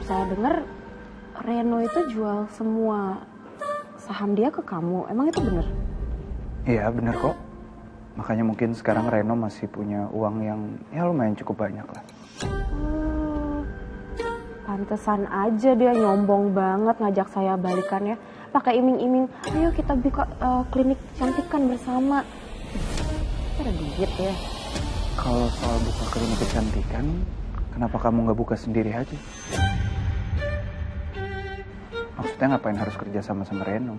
saya dengar Reno itu jual semua saham dia ke kamu. Emang itu bener? Iya bener kok. Makanya mungkin sekarang Reno masih punya uang yang ya lumayan cukup banyak lah. Pantesan aja dia nyombong banget ngajak saya balikan ya. Pakai iming-iming, ayo kita buka klinik cantikan bersama. Ada duit ya. Kalau soal buka klinik kecantikan, kenapa kamu nggak buka sendiri aja? Maksudnya ngapain harus kerja sama Reno?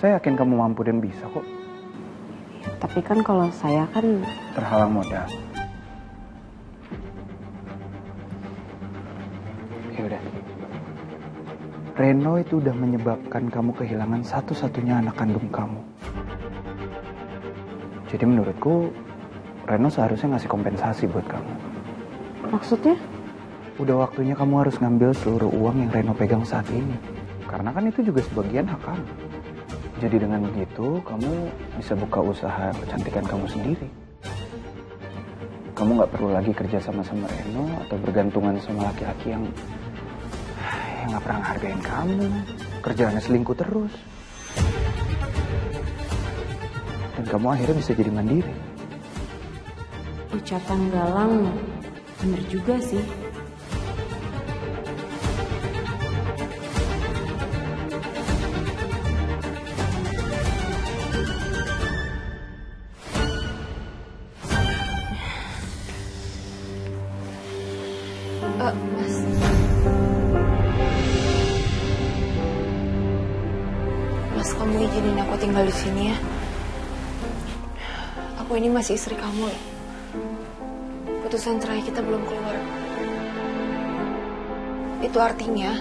Saya yakin kamu mampu dan bisa kok. Tapi kan kalau saya kan terhalang modal. Ya udah. Reno itu udah menyebabkan kamu kehilangan satu-satunya anak kandung kamu. Jadi menurutku Reno seharusnya ngasih kompensasi buat kamu. Maksudnya? Udah waktunya kamu harus ngambil seluruh uang yang Reno pegang saat ini. Karena kan itu juga sebagian hak kamu. Jadi dengan begitu, kamu bisa buka usaha kecantikan kamu sendiri. Kamu nggak perlu lagi kerja sama Reno atau bergantungan sama laki-laki yang nggak pernah hargain kamu. Kerjaannya selingkuh terus. Dan kamu akhirnya bisa jadi mandiri. Ucapan Galang bener juga sih. Mas. Mas, kamu izinin aku tinggal di sini ya. Aku ini masih istri kamu loh. Putusan cerai kita belum keluar. Itu artinya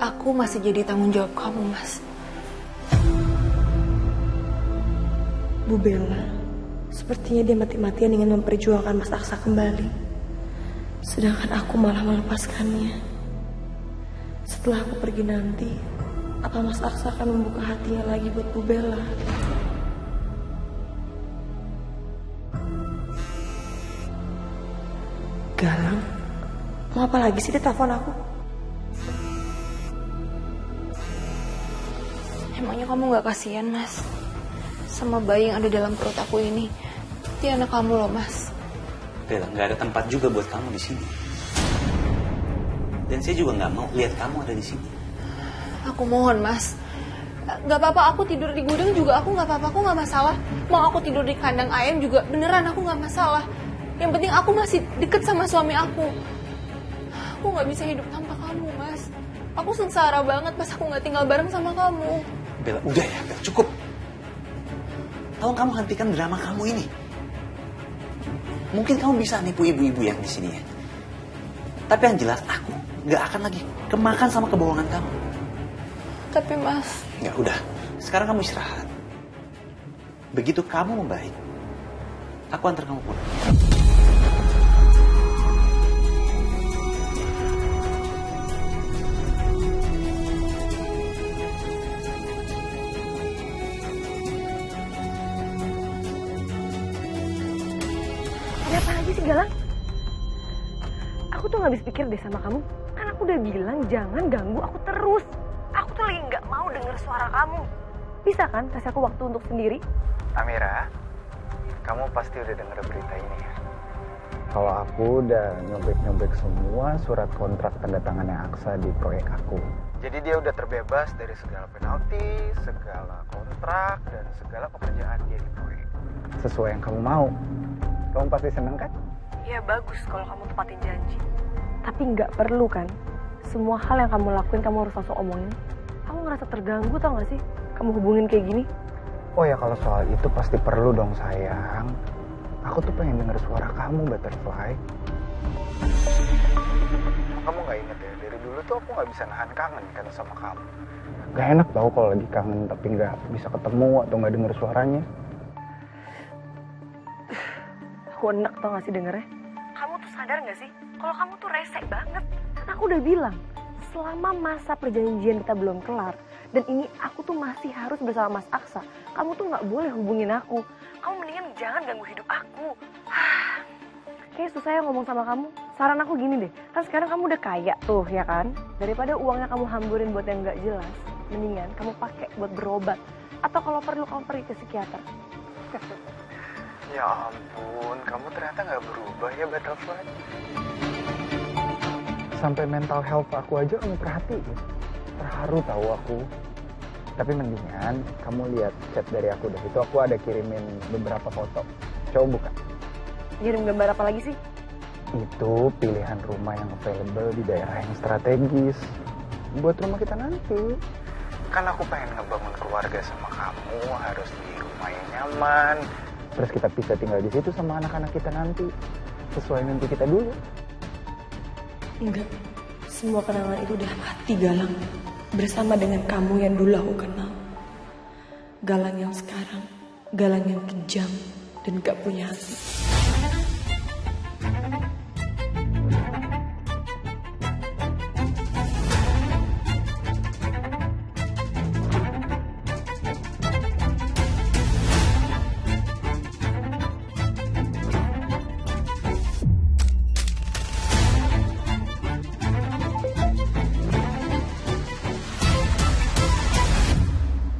aku masih jadi tanggung jawab kamu, Mas. Bu Bella, sepertinya dia mati-matian ingin memperjuangkan Mas Aksa kembali. Sedangkan aku malah melepaskannya. Setelah aku pergi nanti, apa Mas Aksa akan membuka hatinya lagi buat Bu Bella? Galang, mau apa lagi sih dia telepon aku? Emangnya kamu gak kasihan, Mas? Sama bayi yang ada dalam perut aku ini. Dia anak kamu loh, Mas. Bella, nggak ada tempat juga buat kamu di sini. Dan saya juga nggak mau lihat kamu ada di sini. Aku mohon, Mas. Gak apa-apa aku tidur di gudang juga aku gak apa-apa, aku gak masalah. Mau aku tidur di kandang ayam juga beneran aku gak masalah. Yang penting aku masih deket sama suami aku. Aku gak bisa hidup tanpa kamu, Mas. Aku sengsara banget pas aku gak tinggal bareng sama kamu. Bella, udah ya, Bella, cukup. Tolong kamu hentikan drama kamu ini. Mungkin kamu bisa nipu ibu-ibu yang di sini ya. Tapi yang jelas aku gak akan lagi kemakan sama kebohongan kamu. Tapi Mas... Ya udah, sekarang kamu istirahat. Begitu kamu membaik, aku antar kamu pulang. Ada apa lagi sih Galang? Aku tuh gak habis pikir deh sama kamu. Kan aku udah bilang jangan ganggu aku terus. Aku tuh lagi gak mau denger suara kamu. Bisa kan kasih aku waktu untuk sendiri? Amira, kamu pasti udah denger berita ini ya. Kalau aku udah nyobek-nyobek semua surat kontrak tanda tangannya Aksa di proyek aku. Jadi dia udah terbebas dari segala penalti, segala kontrak, dan segala pekerjaan dia di proyek. Sesuai yang kamu mau. Kamu pasti seneng kan? Ya bagus kalau kamu tepatin janji. Tapi nggak perlu kan? Semua hal yang kamu lakuin kamu harus langsung omongin. Kamu ngerasa terganggu tau gak sih? Kamu hubungin kayak gini. Oh ya kalau soal itu pasti perlu dong sayang. Aku tuh pengen denger suara kamu, Butterfly. Kamu gak inget ya, dari dulu tuh aku gak bisa nahan kangen kan sama kamu. Gak enak tau kalau lagi kangen tapi gak bisa ketemu atau gak denger suaranya. Aku enak tau gak sih dengernya? Kamu tuh sadar gak sih? Kalau kamu tuh rese banget. Aku udah bilang, selama masa perjanjian kita belum kelar, dan ini aku tuh masih harus bersama Mas Aksa, kamu tuh gak boleh hubungin aku. Kamu mendingan jangan ganggu hidup aku. kayak susah ya ngomong sama kamu. Saran aku gini deh, kan sekarang kamu udah kaya tuh ya kan? Daripada uangnya kamu hamburin buat yang gak jelas, mendingan kamu pakai buat berobat. Atau kalau perlu kamu pergi ke psikiater. Ya ampun, kamu ternyata nggak berubah ya Butterfly. Sampai mental health aku aja kamu perhatiin. Terharu tahu aku. Tapi mendingan kamu lihat chat dari aku deh. Itu aku ada kirimin beberapa foto. Coba buka. Kirim gambar apa lagi sih? Itu pilihan rumah yang available di daerah yang strategis. Buat rumah kita nanti. Kan aku pengen ngebangun keluarga sama kamu, harus di rumah yang nyaman. Terus kita bisa tinggal di situ sama anak-anak kita nanti. Sesuai mimpi kita dulu. Enggak, semua kenangan itu udah mati Galang. Bersama dengan kamu yang dulu aku kenal. Galang yang sekarang, Galang yang kejam dan gak punya hati.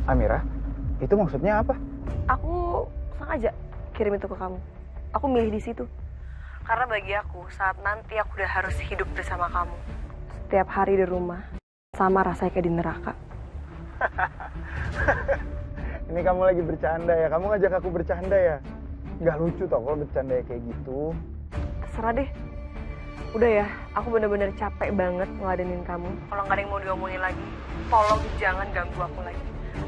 Amira, itu maksudnya apa? Aku sengaja kirim itu ke kamu. Aku milih di situ. Karena bagi aku, saat nanti aku udah harus hidup bersama kamu. Setiap hari di rumah, sama rasanya kayak di neraka. Ini kamu lagi bercanda ya? Kamu ngajak aku bercanda ya? Gak lucu tau kalau bercanda kayak gitu. Terserah deh. Udah ya, aku bener-bener capek banget ngeladenin kamu. Kalau nggak ada yang mau diomongin lagi, tolong jangan ganggu aku lagi.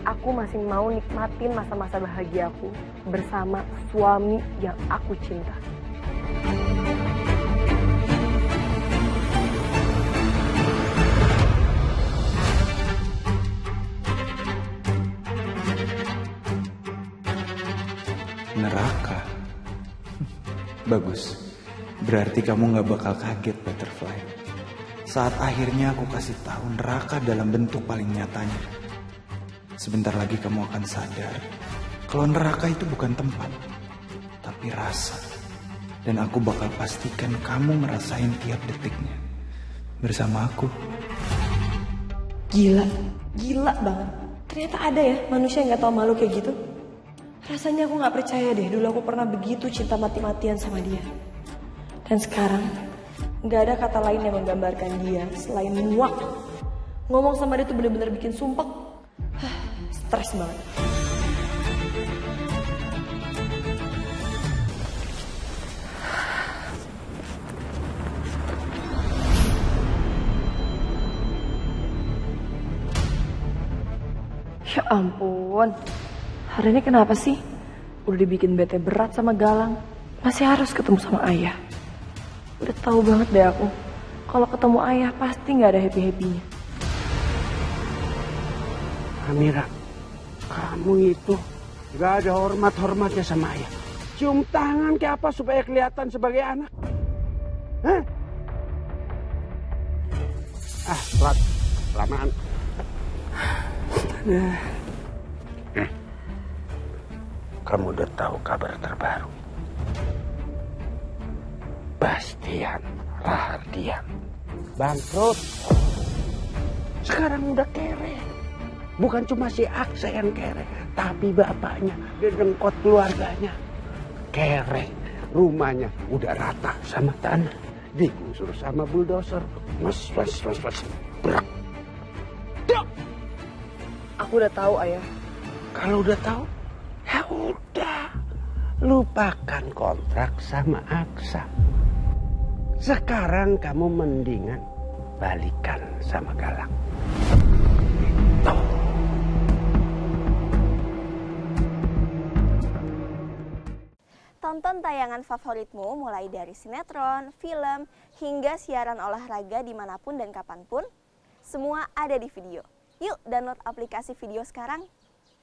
Aku masih mau nikmatin masa-masa bahagia aku bersama suami yang aku cinta. Neraka. Bagus. Berarti kamu gak bakal kaget, Butterfly. Saat akhirnya aku kasih tahu neraka dalam bentuk paling nyatanya. Sebentar lagi kamu akan sadar kalau neraka itu bukan tempat, tapi rasa. Dan aku bakal pastikan kamu ngerasain tiap detiknya bersama aku. Gila banget. Ternyata ada ya manusia yang gak tahu malu kayak gitu. Rasanya aku gak percaya deh, dulu aku pernah begitu cinta mati-matian sama dia. Dan sekarang gak ada kata lain yang menggambarkan dia selain muak. Ngomong sama dia tuh bener-bener bikin sumpek. Stres banget. Ya ampun, hari ini kenapa sih? Udah dibikin bete berat sama Galang, masih harus ketemu sama ayah. Udah tahu banget deh aku, kalau ketemu ayah pasti nggak ada happy-happynya. Amira, kamu itu gak ada hormat-hormatnya sama ayah. Cium tangan kayak apa supaya kelihatan sebagai anak? Hah? Kelamaan. Kamu udah tahu kabar terbaru? Bastian Rahardian bangkrut. Sekarang udah kere. Bukan cuma si Aksa yang kere, tapi bapaknya, dedengkot keluarganya kere. Rumahnya udah rata sama tanah, digusur sama bulldozer. Mas. Berak. Aku udah tahu ayah. Kalau udah tahu, ya udah. Lupakan kontrak sama Aksa. Sekarang kamu mendingan balikan sama Galang. Tuh. Tonton tayangan favoritmu mulai dari sinetron, film, hingga siaran olahraga dimanapun dan kapanpun. Semua ada di Video. Yuk download aplikasi Video sekarang.